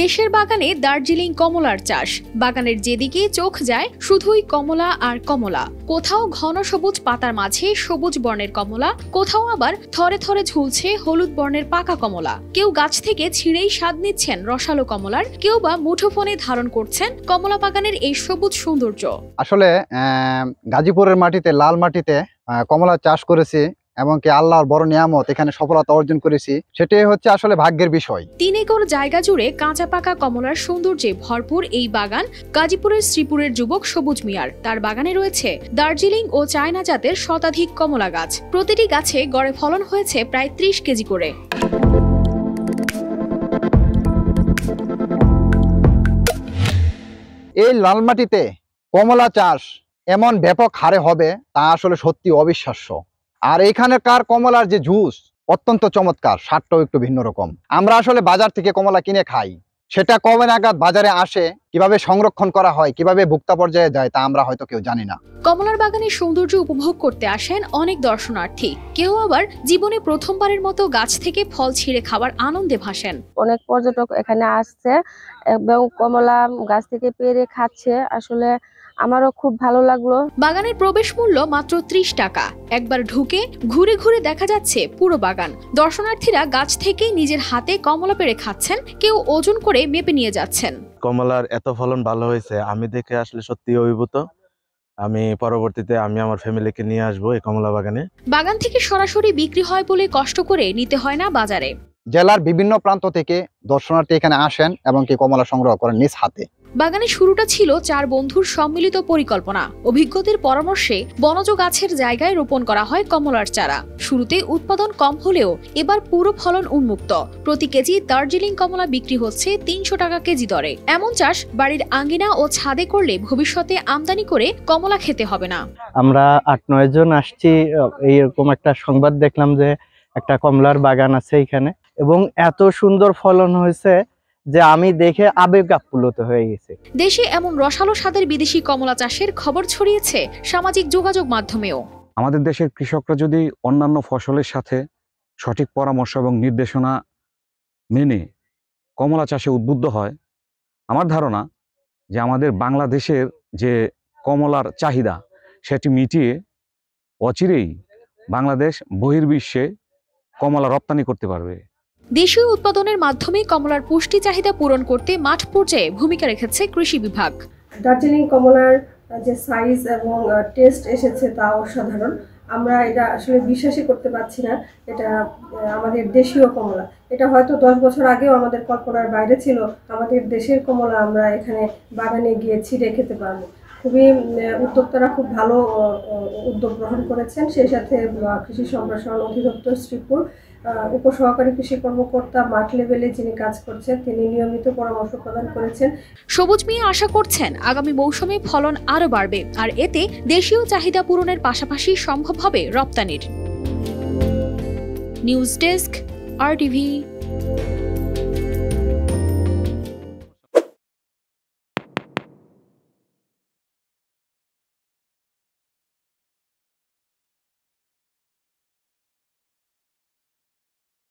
দেশের বাগানে দার্জিলিং কমলার চাষ। বাগানের যেদিকে চোখ যায় শুধুই কমলা আর কমলা। কোথাও ঘন সবুজ পাতার মাঝে সবুজ বর্ণের কমলা, কোথাও আবার থরে থরে ঝুলছে হলুদ বর্ণের পাকা কমলা। কেউ গাছ থেকে ছিঁড়েই স্বাদ নিচ্ছেন রসালো কমলার, কেউ বা মুঠোফোনে ধারণ করছেন কমলা বাগানের এই সবুজ সৌন্দর্য। আসলে গাজীপুরের মাটিতে, লাল মাটিতে কমলা চাষ করেছি এবং কি আল্লাহর বড় নিয়ামত, এখানে সফলতা অর্জন করেছি। সেটাই হচ্ছে আসলে ভাগ্যের বিষয়। 3 একর জায়গা জুড়ে কাঁচা পাকা কমলার সৌন্দর্যে ভরপুর এই বাগান গাজীপুরের শ্রীপুরের যুবক সবুজ মিয়ার। তার বাগানে রয়েছে দার্জিলিং ও চায়না জাতের শতাধিক কমলা গাছ। প্রতিটি গাছে গড়ে ফলন হয়েছে প্রায় 30 কেজি করে। এই লাল মাটিতে কমলা চাষ এমন ব্যাপক হারে হবে তা আসলে সত্যি অবিশ্বাস্য। আর এখানকার কমলার যে জুস অত্যন্ত চমৎকার, স্বাদটাও একটু ভিন্ন রকম। আমরা আসলে বাজার থেকে কমলা কিনে খাই, সেটা কবে নাগাদ বাজারে আসে, কিভাবে সংরক্ষণ করা হয়, কিভাবে ভোক্তা পর্যায়ে যায় তা আমরা হয়তো কেউ জানি না। কমলার বাগানের সৌন্দর্য উপভোগ করতে আসেন অনেক দর্শনার্থী, কেউ আবার জীবনে প্রথমবারের মতো গাছ থেকে ফল ছিঁড়ে খাবার আনন্দে ভাসেন। অনেক পর্যটক এখানে আসছে এবং কমলা গাছ থেকে পেড়ে খাচ্ছে। আসলে আমারও খুব ভালো লাগলো। বাগানের প্রবেশ মূল্য মাত্র 30 টাকা। একবার ঢুকে ঘুরে ঘুরে দেখা যাচ্ছে পুরো বাগান। দর্শনার্থীরা গাছ থেকে নিজের হাতে কমলা পেড়ে খাচ্ছেন, কেউ ওজন করে মেপে নিয়ে যাচ্ছেন। কমলার এত ফলন ভালো হয়েছে, আমি দেখে আসলে সত্যি অভিভূত। আমি পরবর্তীতে আমার ফ্যামিলিকে নিয়ে আসবো এই কমলা বাগানে। বাগান থেকে সরাসরি বিক্রি হয় বলে কষ্ট করে নিতে হয় না বাজারে। জেলার বিভিন্ন প্রান্ত থেকে দর্শনার্থী এখানে আসেন এবং কি কমলা সংগ্রহ করেন নিজ হাতে। বাগানের শুরুটা ছিল 4 বন্ধুর সম্মিলিত পরিকল্পনা। অভিজ্ঞদের পরামর্শে বনজ গাছের জায়গায় রোপণ করা হয় কমলার চারা। শুরুতে উৎপাদন কম হলেও এবার পুরো ফলন উন্মুক্ত। প্রতি কেজি দার্জিলিং কমলা বিক্রি হচ্ছে 300 টাকা কেজি দরে। এমন চাষ বাড়ির আঙ্গিনা ও ছাদে করলে ভবিষ্যতে আমদানি করে কমলা খেতে হবে না। আমরা 8-9 জন আসছি, এইরকম একটা সংবাদ দেখলাম যে একটা কমলার বাগান আছে এখানে এবং এত সুন্দর ফলন হয়েছে যে আমি দেখে আবেগ আপ্লুত হয়ে গেছে। দেশে এমন রসালো স্বাদের বিদেশি কমলা চাষের খবর ছড়িয়েছে সামাজিক যোগাযোগ মাধ্যমেও। আমাদের দেশের কৃষকরা যদি অন্যান্য ফসলের সাথে সঠিক পরামর্শ এবং নির্দেশনা মেনে কমলা চাষে উদ্বুদ্ধ হয়, আমার ধারণা যে আমাদের বাংলাদেশের যে কমলার চাহিদা সেটি মিটিয়ে অচিরেই বাংলাদেশ বহির্বিশ্বে কমলা রপ্তানি করতে পারবে। দেশীয় উৎপাদনের মাধ্যমে কমলার পুষ্টি চাহিদা পূরণ করতে মাঠ পর্যায়ে ভূমিকা রেখেছে কৃষি বিভাগ। দার্জিলিং কমলার যে সাইজ এবং টেস্ট এসেছে তা অসাধারণ। আমরা এটা আসলে বিশ্বাসই করতে পারছি না এটা আমাদের দেশীয় কমলা। এটা হয়তো 10 বছর আগেও আমাদের কল্পনার বাইরে ছিল আমাদের দেশের কমলা আমরা এখানে বাগানে গিয়ে ছিঁড়ে খেতে পারবো। খুবই উদ্যোক্তারা খুব ভালো উদ্যোগ গ্রহণ করেছেন। সেই সাথে কৃষি সম্প্রসারণ অধিদপ্তর শ্রীপুর উপসহকারী কৃষি কর্মকর্তা মাঠ লেভেলে যিনি কাজ করছেন তিনি নিয়মিত পরামর্শ প্রদান করেছেন। সবুজ মিয়া আশা করছেন আগামী মৌসুমে ফলন আরো বাড়বে, আর এতে দেশীয় চাহিদা পূরণের পাশাপাশি সম্ভব হবে রপ্তানির। News desk, RTV।